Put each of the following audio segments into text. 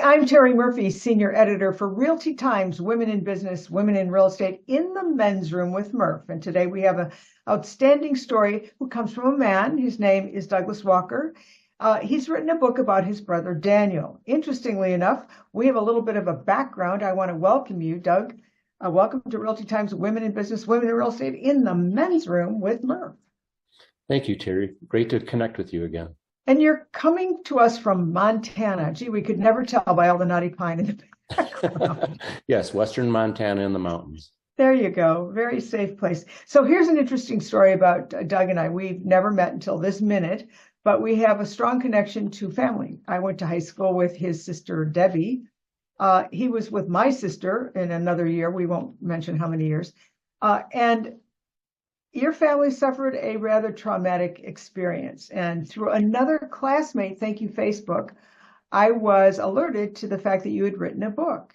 I'm Terry Murphy, Senior Editor for Realty Times, Women in Business, Women in Real Estate in the Men's Room with Murph. And today we have an outstanding story who comes from a man. His name is Douglas Walker. He's written a book about his brother, Daniel. Interestingly enough, we have a little bit of a background. I want to welcome you, Doug. Welcome to Realty Times, Women in Business, Women in Real Estate in the Men's Room with Murph. Thank you, Terry. Great to connect with you again. And you're coming to us from Montana. Gee, we could never tell by all the knotty pine in the background. Yes, Western Montana in the mountains. There you go. Very safe place. So here's an interesting story about Doug and I. We've never met until this minute, but we have a strong connection to family. I went to high school with his sister, Debbie. He was with my sister in another year. We won't mention how many years. And your family suffered a rather traumatic experience. And through another classmate, thank you, Facebook, I was alerted to the fact that you had written a book.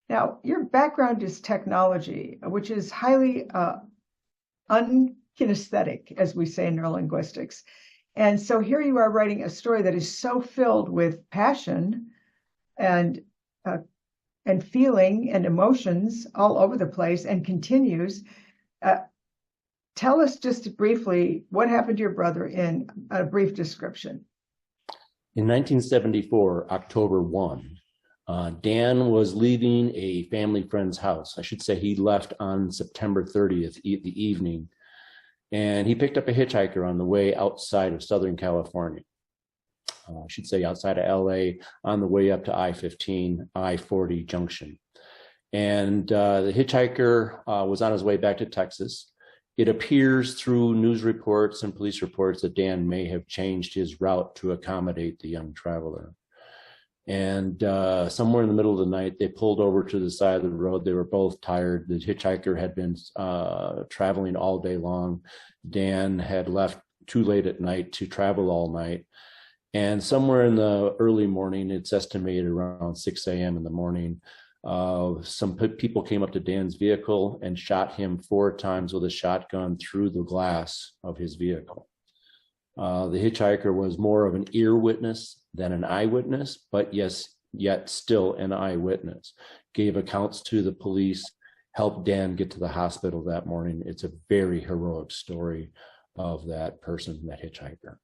Now, your background is technology, which is highly unkinesthetic, as we say in neurolinguistics. And so here you are writing a story that is so filled with passion and feeling and emotions all over the place and continues. Tell us just briefly what happened to your brother in a brief description. In 1974, October 1, Dan was leaving a family friend's house. I should say he left on September 30th, the evening, and he picked up a hitchhiker on the way outside of Southern California. I should say outside of LA on the way up to I-15, I-40 junction. And the hitchhiker was on his way back to Texas. It appears through news reports and police reports that Dan may have changed his route to accommodate the young traveler. And somewhere in the middle of the night, they pulled over to the side of the road. They were both tired. The hitchhiker had been traveling all day long. Dan had left too late at night to travel all night. And somewhere in the early morning, it's estimated around 6 a.m. in the morning, some people came up to Dan's vehicle and shot him 4 times with a shotgun through the glass of his vehicle. The hitchhiker was more of an ear witness than an eyewitness, but yes, yet still an eyewitness. Gave accounts to the police, helped Dan get to the hospital that morning. It's a very heroic story of that person, that hitchhiker.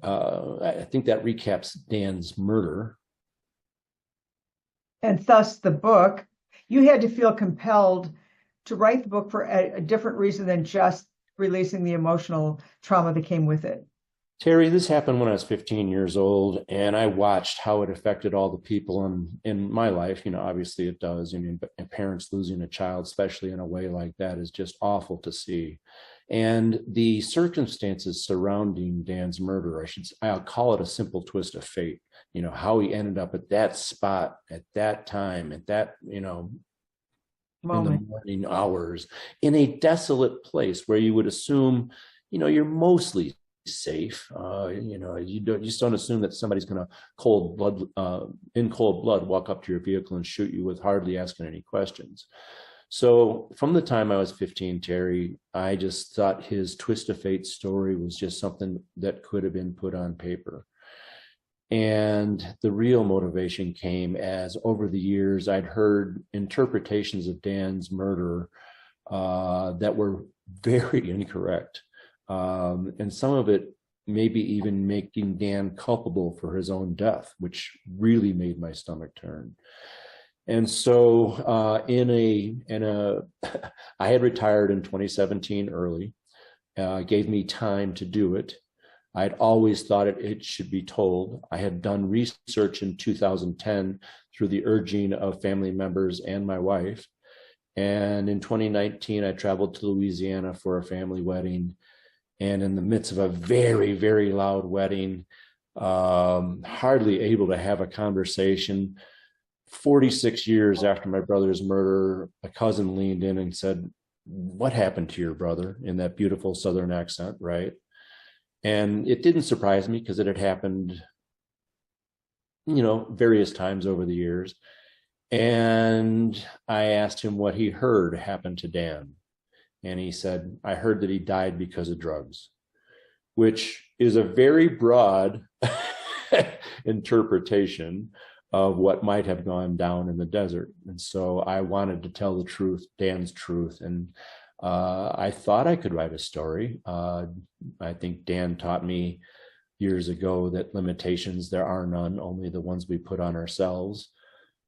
I think that recaps Dan's murder. And thus the book. You had to feel compelled to write the book for a different reason than just releasing the emotional trauma that came with it. Terry, this happened when I was 15 years old, and I watched how it affected all the people in my life. You know, obviously it does. I mean, parents losing a child, especially in a way like that, is just awful to see. And the circumstances surrounding Dan's murder, I'll call it a simple twist of fate. You know, how he ended up at that spot, at that time, at that, moment. In the morning hours, in a desolate place where you would assume, you're mostly safe. You just don't assume that somebody's going to in cold blood walk up to your vehicle and shoot you with hardly asking any questions. So from the time I was 15, Terry, I just thought his twist of fate story was just something that could have been put on paper. And the real motivation came as over the years, I'd heard interpretations of Dan's murder that were very incorrect. And some of it maybe even making Dan culpable for his own death, which really made my stomach turn. And so I had retired in 2017 early, gave me time to do it. I'd always thought it should be told. I had done research in 2010 through the urging of family members and my wife. And in 2019, I traveled to Louisiana for a family wedding. And in the midst of a very, very loud wedding, hardly able to have a conversation, 46 years after my brother's murder, a cousin leaned in and said, "What happened to your brother?" in that beautiful Southern accent, right? And it didn't surprise me because it had happened, various times over the years. And I asked him what he heard happened to Dan. And he said, "I heard that he died because of drugs," which is a very broad interpretation of what might have gone down in the desert. And so I wanted to tell the truth, Dan's truth. And I thought I could write a story. I think Dan taught me years ago that limitations, there are none, only the ones we put on ourselves.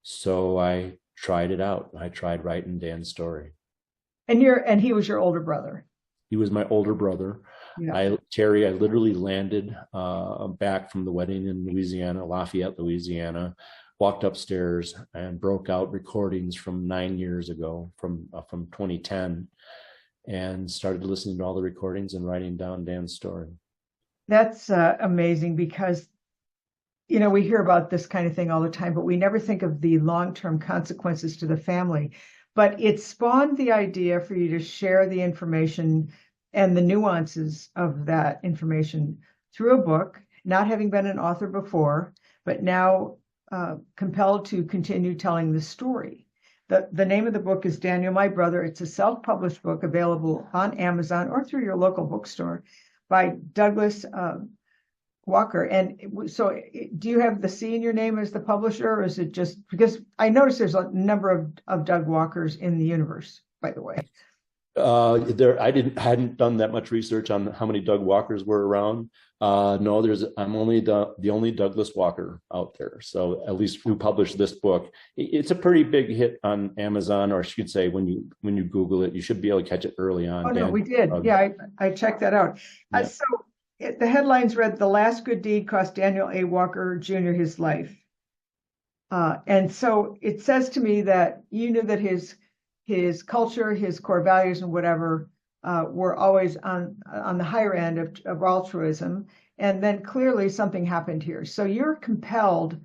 So I tried it out. I tried writing Dan's story. And he was your older brother. He was my older brother. Yeah. Terry, I literally landed back from the wedding in Louisiana, Lafayette, Louisiana, walked upstairs and broke out recordings from 9 years ago, from 2010, and started listening to all the recordings and writing down Dan's story. That's amazing because, you know, we hear about this kind of thing all the time, but we never think of the long-term consequences to the family. But it spawned the idea for you to share the information and the nuances of that information through a book, not having been an author before, but now compelled to continue telling the story. The name of the book is Daniel, My Brother. It's a self-published book available on Amazon or through your local bookstore by Douglas Walker. And so do you have the C in your name as the publisher, or is it just because I noticed there's a number of Doug Walkers in the universe, by the way? I hadn't done that much research on how many Doug Walkers were around. No, I'm only the only Douglas Walker out there. So at least who published this book. It's a pretty big hit on Amazon, or I should say when you Google it, you should be able to catch it early on. Oh, no, we did. Yeah, I checked that out. Yeah. So the headlines read, "The Last Good Deed Cost Daniel A. Walker Jr. his life." And so it says to me that you knew that his culture, his core values and whatever were always on the higher end of altruism. And then clearly something happened here. So you're compelled,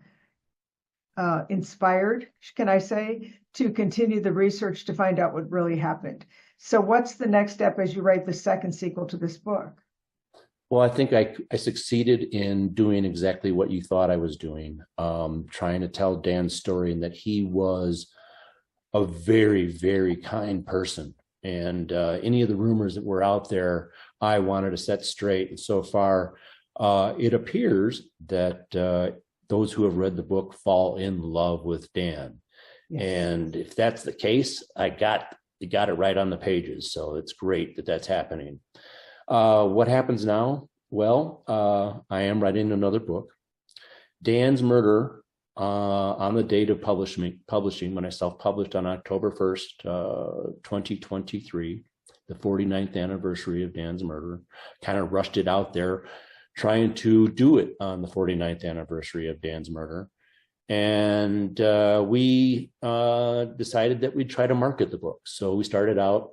inspired, can I say, to continue the research to find out what really happened. So what's the next step as you write the second sequel to this book? Well, I think I succeeded in doing exactly what you thought I was doing, trying to tell Dan's story, and that he was a very, very kind person. And any of the rumors that were out there, I wanted to set straight. And so far, it appears that those who have read the book fall in love with Dan. Yes. And if that's the case, you got it right on the pages. So it's great that that's happening. What happens now? Well, I am writing another book. Dan's murder, on the date of publishing, when I self-published on October 1st, 2023, the 49th anniversary of Dan's murder, kind of rushed it out there, trying to do it on the 49th anniversary of Dan's murder. And we decided that we'd try to market the book. So we started out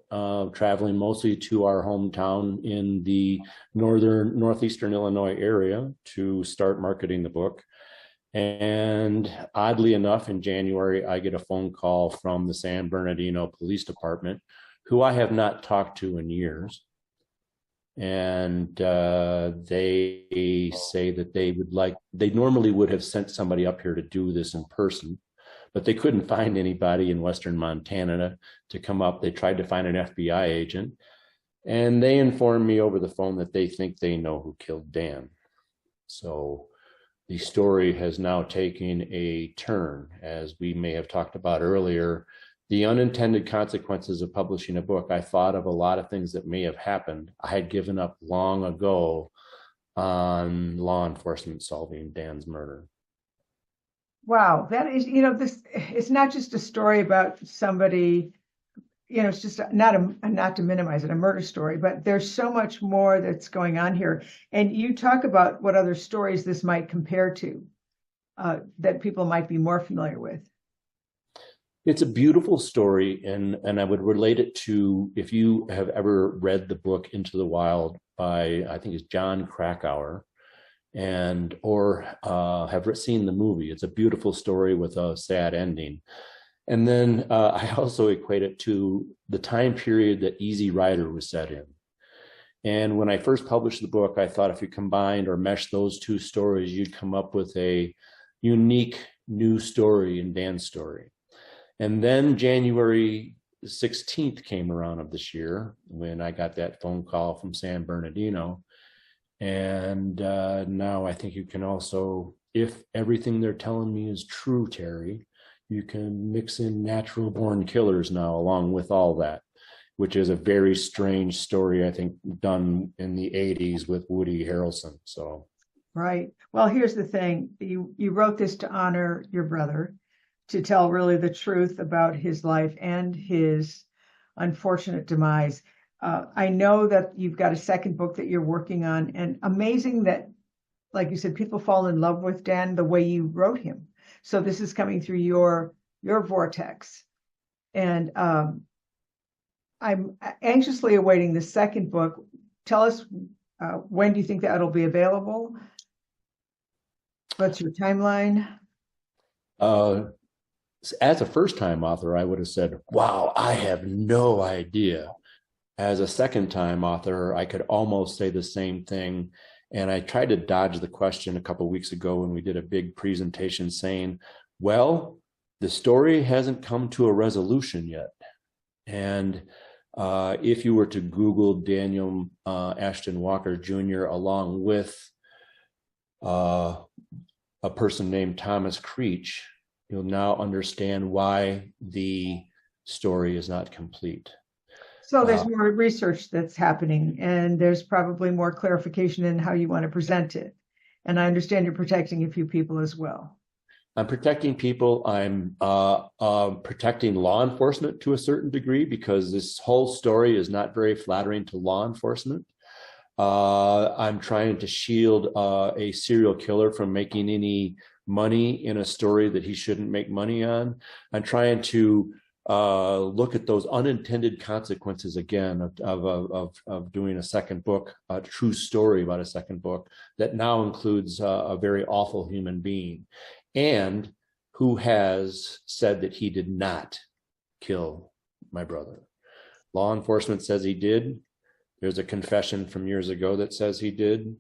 traveling mostly to our hometown in the northeastern Illinois area to start marketing the book. And oddly enough, in January, I get a phone call from the San Bernardino Police Department, who I have not talked to in years. And they say that they normally would have sent somebody up here to do this in person, but they couldn't find anybody in Western Montana to come up. They tried to find an FBI agent, and they informed me over the phone that they think they know who killed Dan. So the story has now taken a turn, as we may have talked about earlier. The unintended consequences of publishing a book. I thought of a lot of things that may have happened. I had given up long ago on law enforcement solving Dan's murder. Wow, that is, it's not just a story about somebody, it's just not to minimize it, a murder story, but there's so much more that's going on here. And you talk about what other stories this might compare to that people might be more familiar with. It's a beautiful story, and I would relate it to, if you have ever read the book Into the Wild by, I think it's John Krakauer, or have seen the movie. It's a beautiful story with a sad ending. And then I also equate it to the time period that Easy Rider was set in. And when I first published the book, I thought if you combined or meshed those two stories, you'd come up with a unique new story in Dan's story. And then January 16th came around of this year when I got that phone call from San Bernardino. And now I think you can also if everything they're telling me is true, Terry, you can mix in natural born killers now along with all that, which is a very strange story, I think, done in the 80s with Woody Harrelson. So, Right. Well, here's the thing. You wrote this to honor your brother, to tell really the truth about his life and his unfortunate demise. I know that you've got a second book that you're working on, and amazing that, like you said, people fall in love with Dan the way you wrote him. So this is coming through your vortex, and I'm anxiously awaiting the second book. Tell us, when do you think that'll be available? What's your timeline? uh, as a first-time author, I would have said, "Wow, I have no idea." As a second-time author, I could almost say the same thing. And I tried to dodge the question a couple of weeks ago when we did a big presentation saying, well, the story hasn't come to a resolution yet. And if you were to Google Daniel Ashton Walker Jr. along with a person named Thomas Creech, you'll now understand why the story is not complete. So there's more research that's happening, and there's probably more clarification in how you want to present it. And I understand you're protecting a few people as well. I'm protecting people. I'm protecting law enforcement to a certain degree, because this whole story is not very flattering to law enforcement. I'm trying to shield a serial killer from making any money in a story that he shouldn't make money on. I'm trying to look at those unintended consequences again of doing a second book, a true story about a second book that now includes a very awful human being, and who has said that he did not kill my brother. Law enforcement says he did. There's a confession from years ago that says he did,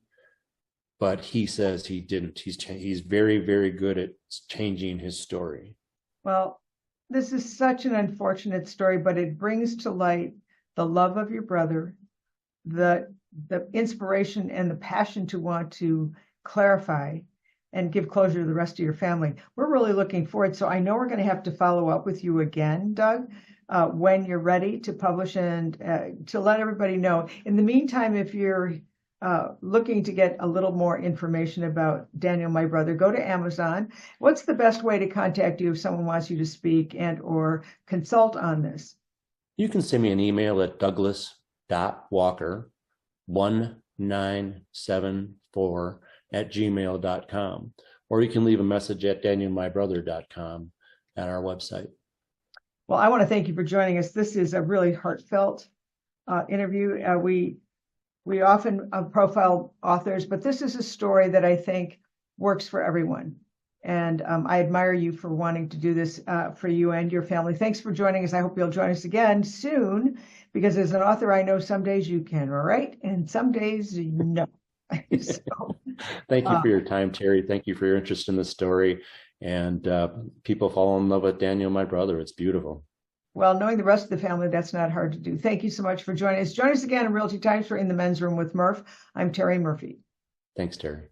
but he says he didn't. He's very, very good at changing his story. Well, this is such an unfortunate story, but it brings to light the love of your brother, the inspiration and the passion to want to clarify and give closure to the rest of your family. We're really looking forward. So I know we're going to have to follow up with you again, Doug, when you're ready to publish, and to let everybody know. In the meantime, if you're looking to get a little more information about Daniel, my brother, go to Amazon. What's the best way to contact you if someone wants you to speak and or consult on this? You can send me an email at douglas.walker1974@gmail.com, or you can leave a message at danielmybrother.com at our website. Well, I want to thank you for joining us. This is a really heartfelt interview. We often profile authors, but this is a story that I think works for everyone. And I admire you for wanting to do this for you and your family. Thanks for joining us. I hope you'll join us again soon, because as an author, I know some days you can write and some days no. So, thank you for your time, Terry. Thank you for your interest in the story. And people fall in love with Daniel, my brother. It's beautiful. Well, knowing the rest of the family, that's not hard to do. Thank you so much for joining us. Join us again in Realty Times for In the Men's Room with Murph. I'm Terry Murphy. Thanks, Terry.